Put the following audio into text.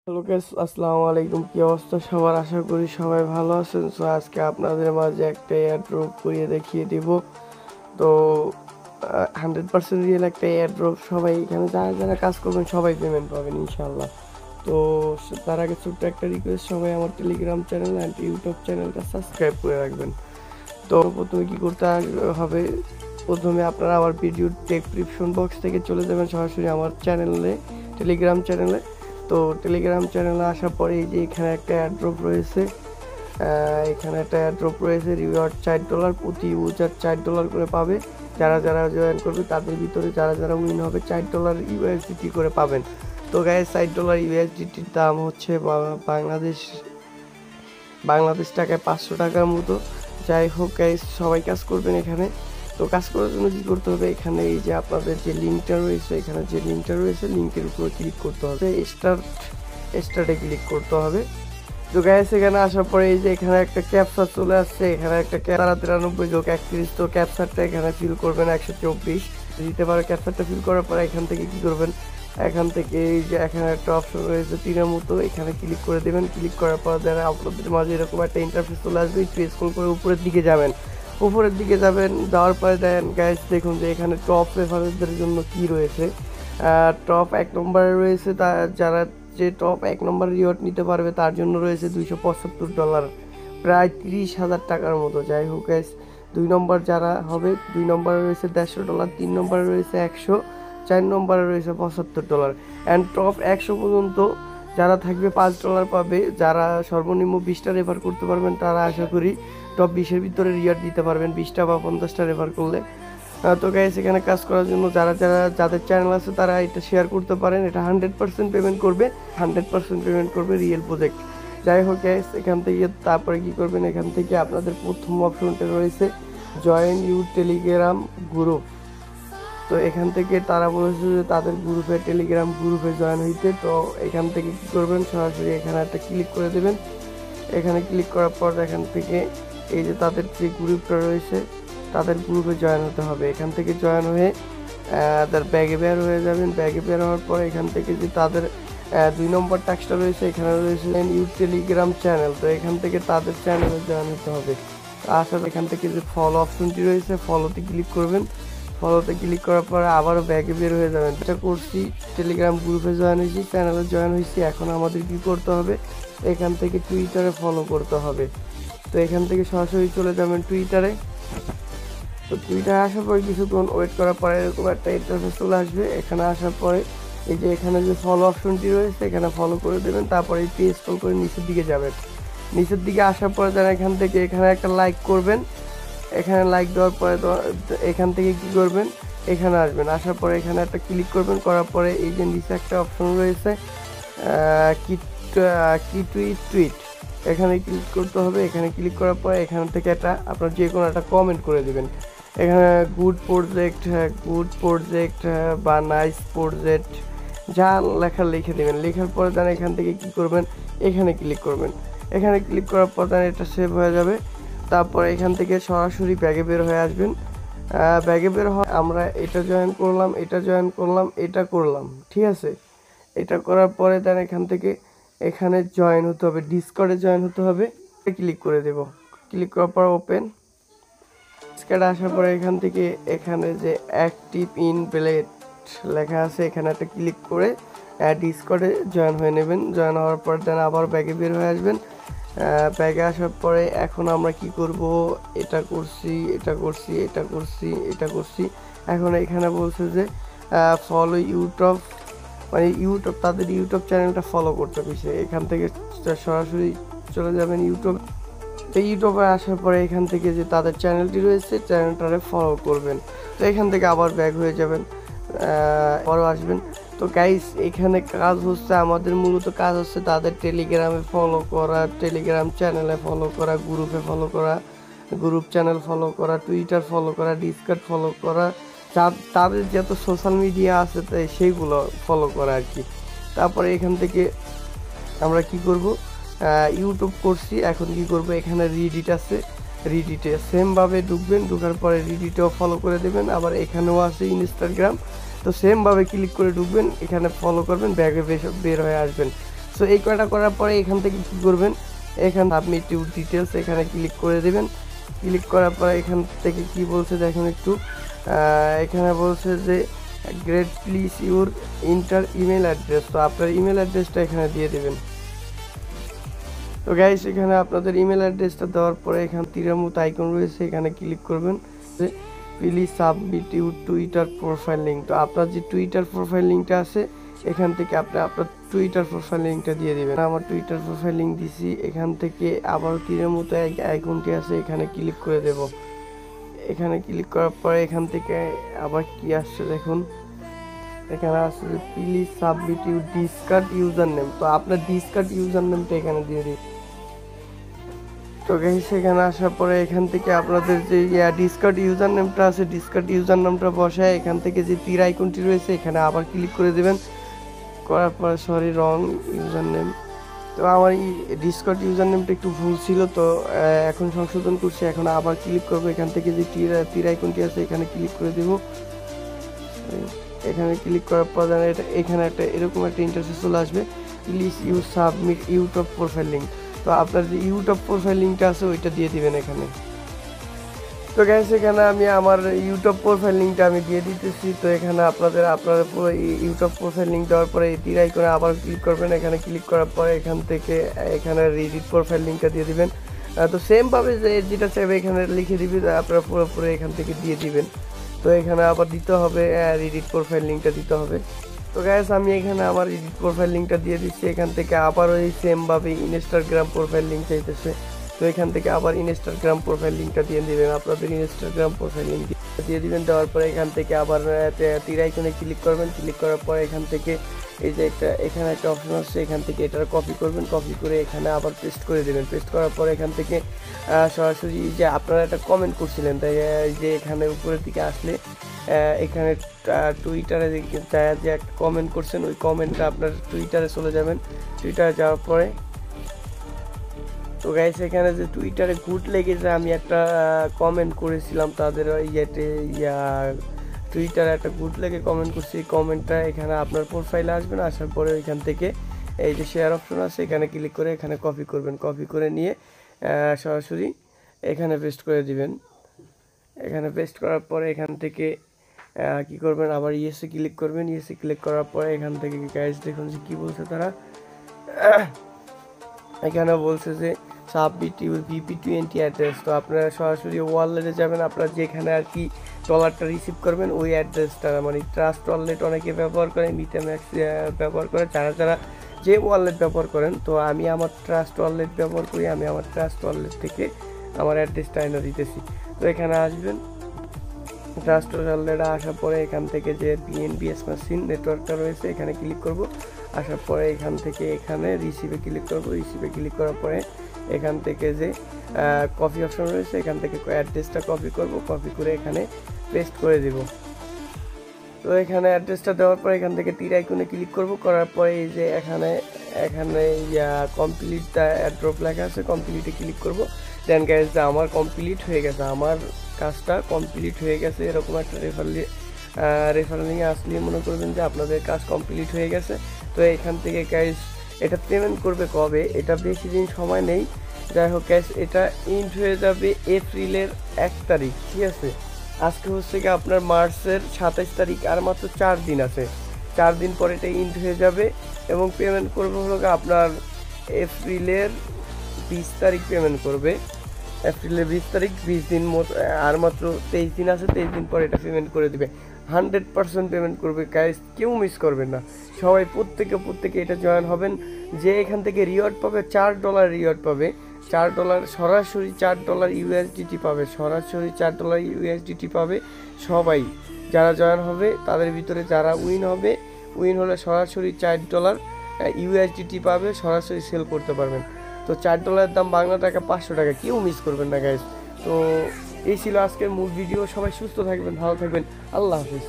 Hello guys, আসসালামু আলাইকুম। কি অবস্থা সবার? আশা করি সবাই ভালো আছেন। সো আজকে আপনাদের মাঝে একটা এয়ারড্রপ করিয়ে দেখিয়ে দিব। তো 100% রিয়েল একটা এয়ারড্রপ। সবাই এখানে যারা যারা কাজ করবেন সবাই পেমেন্ট পাবেন ইনশাল্লাহ। তো তার আগে ছোট্ট একটা রিকোয়েস্ট, সবাই আমার টেলিগ্রাম চ্যানেল অ্যান্ড ইউটিউব চ্যানেলটা সাবস্ক্রাইব করে রাখবেন। তো প্রথমে কি করতে হবে, প্রথমে আপনারা আমার ভিডিওর ডেসক্রিপশন বক্স থেকে চলে যাবেন সরাসরি আমার চ্যানেলে, টেলিগ্রাম চ্যানেলে। তো টেলিগ্রাম চ্যানেলে আসার পরে এই যে এখানে একটা এয়ারড্রপ রয়েছে, রিওয়ার্ড $4, প্রতি ইউজার $4 করে পাবে। যারা যারা জয়েন করবে তাদের ভিতরে যারা যারা উইন হবে $4 ইউএসডিটি করে পাবেন। তো গাইস, $4 ইউএসডিটির দাম হচ্ছে বাংলাদেশ টাকায় 500 টাকার মতো। যাই হোক গাইস, সবাই কাজ করবেন এখানে। তো কাজ করার জন্য কী করতে হবে, এখানে এই যে আপনাদের যে লিঙ্কটা রয়েছে, এখানে যে লিঙ্কটা রয়েছে লিঙ্কের উপরে ক্লিক করতে হবে, স্টার্টে ক্লিক করতে হবে। তো গাইস, এখানে আসার পরে এই যে এখানে একটা ক্যাপচার চলে আসছে, এখানে একটা 93+31, তো ক্যাপচারটা এখানে ফিল করবেন 124 দিতে পারে। ক্যাপচারটা ফিল করার পরে এখান থেকে কী করবেন, এখান থেকে এই যে এখানে একটা অপশন রয়েছে তীরের মতো, এখানে ক্লিক করে দেবেন। ক্লিক করার পর যারা আপনাদের মাঝে এরকম একটা ইন্টারফেস চলে আসবে, স্ক্রল করে উপরের দিকে যাবেন। যাওয়ার পরে দেন গাইস, দেখুন যে এখানে টপ রেফারেন্সদের জন্য কি রয়েছে। টপ 1 নম্বরে রয়েছে, যারা যে টপ 1 নম্বর রিওয়ার্ড নিতে পারবে তার জন্য রয়েছে $275, প্রায় 30,000 টাকার মতো। যাই হোক গাইস, 2 নম্বর যারা হবে, 2 নম্বরে রয়েছে $150, 3 নম্বরে রয়েছে 100, 4 নম্বরে রয়েছে $75। অ্যান্ড টপ 100 পর্যন্ত যারা থাকবে $5 পাবে। যারা সর্বনিম্ন 20টা রেফার করতে পারবেন তারা আশা করি টপ 20-এর ভিতরে রিওয়ার্ড দিতে পারবেন 20টা বা 50টা রেফার করলে। তো গাইস, এখানে কাজ করার জন্য যাদের চ্যানেল আছে তারা এটা শেয়ার করতে পারেন। এটা 100% পেমেন্ট করবে রিয়েল প্রজেক্ট। যাই হোক গাইস, এখান থেকে তারপরে কি করবেন, এখান থেকে আপনাদের প্রথম অপশনটা রয়েছে জয়েন ইউর টেলিগ্রাম গ্রুপ। তো এখান থেকে তারা বলেছে যে তাদের টেলিগ্রাম গ্রুপে জয়েন হইতে। তো এখান থেকে কি করবেন, সরাসরি এখানে একটা ক্লিক করে দেবেন। এখানে ক্লিক করার পর এখান থেকে এই যে তাদের যে গ্রুপটা রয়েছে তাদের গ্রুপে জয়েন হতে হবে। এখান থেকে জয়েন হয়ে তার ব্যাগে বের হয়ে যাবেন। ব্যাগে বের হওয়ার পর এখান থেকে যে তাদের 2 নম্বর টাস্কটা রয়েছে, এখানে রয়েছে ইউর টেলিগ্রাম চ্যানেল। তো এখান থেকে তাদের চ্যানেলে জয়েন হতে হবে। আসলে এখান থেকে যে ফলো অপশনটি রয়েছে, ফলোতে ক্লিক করবেন। ফলোতে ক্লিক করার পরে আবারও ব্যাগে বের হয়ে যাবেন। এটা করছি, টেলিগ্রাম গ্রুপে জয়েন হয়েছি, চ্যানেলে জয়েন হয়েছি। এখন আমাদের কি করতে হবে, এখান থেকে টুইটারে ফলো করতে হবে। তো এখান থেকে সরাসরি চলে যাবেন টুইটারে। তো টুইটারে আসার পরে কিছুক্ষণ ওয়েট করার পরে এরকম একটা ইন্টারফেস চলে আসবে। এখানে আসার পরে এই যে এখানে যে ফলো অপশনটি রয়েছে এখানে ফলো করে দেবেন। তারপরে এই পেজ স্ক্রল করে নিচের দিকে যাবেন। নিচের দিকে আসার পরে যারা এখান থেকে এখানে একটা লাইক করবেন। এখানে লাইক দেওয়ার পরে এখান থেকে কি করবেন, এখানে আসবেন। আসার পরে এখানে একটা ক্লিক করবেন। করার পরে এই যে নিচে একটা অপশন রয়েছে কি টুইট, এখানে ক্লিক করতে হবে। এখানে ক্লিক করার পরে এখান থেকে একটা আপনার যে কোনো একটা কমেন্ট করে দেবেন। এখানে গুড প্রজেক্ট বা নাইস প্রজেক্ট যা লেখার লিখে দেবেন। লেখার পরে তারা এখান থেকে কি করবেন, এখানে ক্লিক করবেন। এখানে ক্লিক করার পর তারা এটা সেভ হয়ে যাবে। তারপর এখান থেকে সরাসরি ব্যাগে বের হয়ে আসবেন। ব্যাগে বের হয় আমরা এটা জয়েন করলাম, এটা করলাম, ঠিক আছে। এটা করার পরে তার এখান থেকে এখানে জয়েন হতে হবে, ডিসকর্ডে জয়েন হতে হবে। ক্লিক করে দেব। ক্লিক করার পর ওপেন ডিসকর্ডে আসার পরে এখান থেকে এখানে যে অ্যাক্টিভ ইন প্লেট লেখা আছে এখানে একটা ক্লিক করে ডিসকর্ডে জয়েন হয়ে নেবেন। জয়েন হওয়ার পর দেন আবার ব্যাগে বের হয়ে আসবেন। ব্যাগে আসার পরে এখন আমরা কি করব, এটা করছি। এখন এখানে বলছে যে ফলো ইউটিউব, মানে ইউটিউব, তাদের ইউটিউব চ্যানেলটা ফলো করতে হবে। এখান থেকে সরাসরি চলে যাবেন ইউটিউব। তো ইউটিউবে আসার পরে এখান থেকে যে তাদের চ্যানেলটি রয়েছে চ্যানেলটারে ফলো করবেন। তো এখান থেকে আবার ব্যাক হয়ে যাবেন, পরে আসবেন। তো গাইস, এখানে কাজ হচ্ছে, আমাদের মূলত কাজ হচ্ছে তাদের টেলিগ্রামে ফলো করা, টেলিগ্রাম চ্যানেলে ফলো করা, গ্রুপে ফলো করা, গ্রুপ চ্যানেল ফলো করা, টুইটার ফলো করা, ডিসকর্ড ফলো করা, তাদের যত সোশ্যাল মিডিয়া আছে তাই সেইগুলো ফলো করা আর কি। তারপরে এখান থেকে আমরা কি করব, ইউটিউব করছি। এখন কি করব, এখানে রিডিট আছে, রিডিটে সেমভাবে ঢুকবেন। ঢুকার পরে রিডিটেও ফলো করে দেবেন। আবার এখানেও আছে ইনস্টাগ্রাম, তো সেমভাবে ক্লিক করে ঢুকবেন, এখানে ফলো করবেন, ব্যাগে বের হয়ে আসবেন। সো এই কয়টা করার পরে এখান থেকে কী করবেন, এখানে সাবমিট ইউর ডিটেলস এখানে ক্লিক করে দেবেন। ক্লিক করার পরে এখান থেকে কি বলছে দেখুন একটু, এখানে বলছে যে great please your inter email address. তো আপনার ইমেল অ্যাড্রেসটা এখানে দিয়ে দেবেন। তো গাইস এখানে আপনাদের ইমেল অ্যাড্রেসটা দেওয়ার পরে এখানে তীরের মতো আইকন রয়েছে, এখানে ক্লিক করবেন যে please submit your Twitter profile link. তো আপনার যে টুইটার প্রোফাইল লিঙ্কটা আছে এখান থেকে আপনি আপনার টুইটার প্রোফাইল লিঙ্কটা দিয়ে দেবেন। আমার টুইটার প্রোফাইল লিঙ্ক দিছি, এখান থেকে আবার তীরের মতো আইকনটি আছে এখানে ক্লিক করে দেব। এখানে ক্লিক করার পরে এখান থেকে আবার কি আসছে দেখুন, এখানে আসছে যে please submit your discard user name. তো আপনার ডিসকার্ড ইউজার নেমটা এখানে দিয়ে দিন। তো গাইস এখানে আসার পরে এখান থেকে আপনাদের যে ডিসকার্ড ইউজার নেমটা আছে ডিসকার্ড ইউজার নামটা বসায় এখান থেকে যে তীর আইকনটি রয়েছে এখানে আবার ক্লিক করে দেবেন। করার পরে সরি রং ইউজার নেম, তো আমার এই ডিসকার্ড ইউজার নেমটা একটু ভুল ছিল, তো এখন সংশোধন করছি। এখন আবার ক্লিক করবো, এখান থেকে যে তীর আইকনটি আছে এখানে ক্লিক করে দেব। এখানে ক্লিক করার পর এখানে একটা এরকম একটা ইন্টারফেস চলে আসবে, please you submit YouTube profile link. তো আপনার যে ইউটিউব প্রোফাইল লিঙ্কটা আছে ওইটা দিয়ে দিবেন এখানে। তো গাইস এখানে আমি আমার ইউটিউব প্রোফাইল লিঙ্কটা আমি দিয়ে দিতেছি। তো এখানে আপনারা পুরো ইউটিউব প্রোফাইল লিঙ্ক দেওয়ার পরে এই তীর আইকনে আবার ক্লিক করবেন। এখানে ক্লিক করার পরে এখান থেকে এখানে রিডিট প্রোফাইল লিঙ্কটা দিয়ে দিবেন। তো সেমভাবে যে যেটা চাইবে এখানে লিখে দিবি, আপনারা পুরোপুরি এখান থেকে দিয়ে দিবেন। তো এখানে আবার দিতে হবে রিডিট প্রোফাইল লিঙ্কটা দিতে হবে। তো গাইস আমি এখানে আমার রিডিট প্রোফাইল লিঙ্কটা দিয়ে দিচ্ছি। এখান থেকে আবার ওই সেমভাবে ইনস্টাগ্রাম প্রোফাইল লিঙ্ক চাইতেছে, তো এখান থেকে আবার ইনস্টাগ্রাম প্রোফাইল লিঙ্কটা দিয়ে দিবেন। আপনাদের ইনস্টাগ্রাম প্রোফাইল লিঙ্ক দিয়ে দিবেন। দেওয়ার পরে এখান থেকে আবার তীর আইকনে ক্লিক করবেন। ক্লিক করার পরে এখান থেকে এই যে এখানে একটা অপশন আসছে, এখান থেকে এটা কপি করবেন। কপি করে এখানে আবার পেস্ট করে দেবেন। পেস্ট করার পরে এখান থেকে সরাসরি যে আপনারা একটা কমেন্ট করছিলেন, তাই যে এখানে উপরের দিকে আসলে এখানে টুইটারে যে একটা কমেন্ট করছেন ওই কমেন্টটা আপনার টুইটারে চলে যাবেন। টুইটারে যাওয়ার পরে তো গাইস এখানে যে টুইটারে গুড লেগেছে আমি একটা কমেন্ট করেছিলাম তাদের টুইটারে একটা গুড লেগে কমেন্ট করছি। এই কমেন্টটা এখানে আপনার প্রোফাইলে আসবেন। আসার পরে এখান থেকে এই যে শেয়ার অপশন আছে এখানে ক্লিক করে এখানে কপি করবেন। কপি করে নিয়ে সরাসরি এখানে পেস্ট করে দিবেন। এখানে পেস্ট করার পরে এখান থেকে কি করবেন, আবার ইয়েসে ক্লিক করবেন। ইয়েসে ক্লিক করার পরে এখান থেকে গাইস দেখুন যে কী বলছে তারা, এখানে বলছে যে সাবমিট ইউর VP20 অ্যাড্রেস। তো আপনারা সরাসরি ওয়ালেটে যাবেন, আপনারা যেখানে আর কি ডলারটা রিসিভ করবেন ওই অ্যাড্রেসটা, মানে ট্রাস্ট ওয়ালেট অনেকে ব্যবহার করে, মিটাম্যাক্স ব্যবহার করে, যারা যে ওয়ালেট ব্যবহার করেন। তো আমি আমার ট্রাস্ট ওয়ালেট ব্যবহার করি, আমি আমার ট্রাস্ট ওয়ালেট থেকে আমার অ্যাড্রেসটা এনে দিতেছি। তো এখানে আসবেন, ট্রাস্ট ওয়ালেটে আসার পরে এখান থেকে যে BNBS মেশিন নেটওয়ার্কটা রয়েছে এখানে ক্লিক করব। আসার পরে এখান থেকে এখানে রিসিভে ক্লিক করব। রিসিভে ক্লিক করার পরে এখান থেকে যে কপি অপশন রয়েছে এখান থেকে অ্যাড্রেসটা কপি করব। কপি করে এখানে পেস্ট করে দেব। তো এখানে অ্যাড্রেসটা দেওয়ার পরে এখান থেকে তীর আইকনে ক্লিক করব। করার পরে এই যে এখানে কমপ্লিট অ্যাড্রপ লেখা আছে, কমপ্লিটে ক্লিক করব। দেন গাইস যে আমার কমপ্লিট হয়ে গেছে, আমার কাজটা কমপ্লিট হয়ে গেছে। এরকম একটা রেফারেলিংয়ে আসলে মনে করবেন যে আপনাদের কাজ কমপ্লিট হয়ে গেছে। তো এখান থেকে গাইস এটা পেমেন্ট করবে কবে, এটা বেশি দিন সময় নেই। যাই হোক গাইস এটা ইন্ড হয়ে যাবে এপ্রিলের 1 তারিখ, ঠিক আছে। আজকে হচ্ছে কি আপনার মার্চের 27 তারিখ, আর মাত্র 4 দিন আছে। 4 দিন পরে এটা ইন্ড হয়ে যাবে এবং পেমেন্ট করবে হলো আপনার এপ্রিলের 20 তারিখ পেমেন্ট করবে। এপ্রিলের 20 তারিখ, 20 দিন আর মাত্র 23 দিন আছে। 23 দিন পরে এটা পেমেন্ট করে দিবে। 100% পেমেন্ট করবে গাইস, কেউ মিস করবেন না। সবাই প্রত্যেকে এটা জয়েন হবেন। যে এখান থেকে রিওয়ার্ড পাবে $4 রিওয়ার্ড পাবে, $4 সরাসরি $4 USDT পাবে, সরাসরি $4 USDT পাবে সবাই যারা জয়েন হবে। তাদের ভিতরে যারা উইন হলে সরাসরি $4 USDT পাবে, সরাসরি সেল করতে পারবেন। তো $4 দাম বাংলা টাকা 500 টাকা, কেউ মিস করবেন না গাইস। তো এই ছিল আজকের মূল ভিডিও। সবাই সুস্থ থাকবেন, ভালো থাকবেন, আল্লাহ হাফিজ।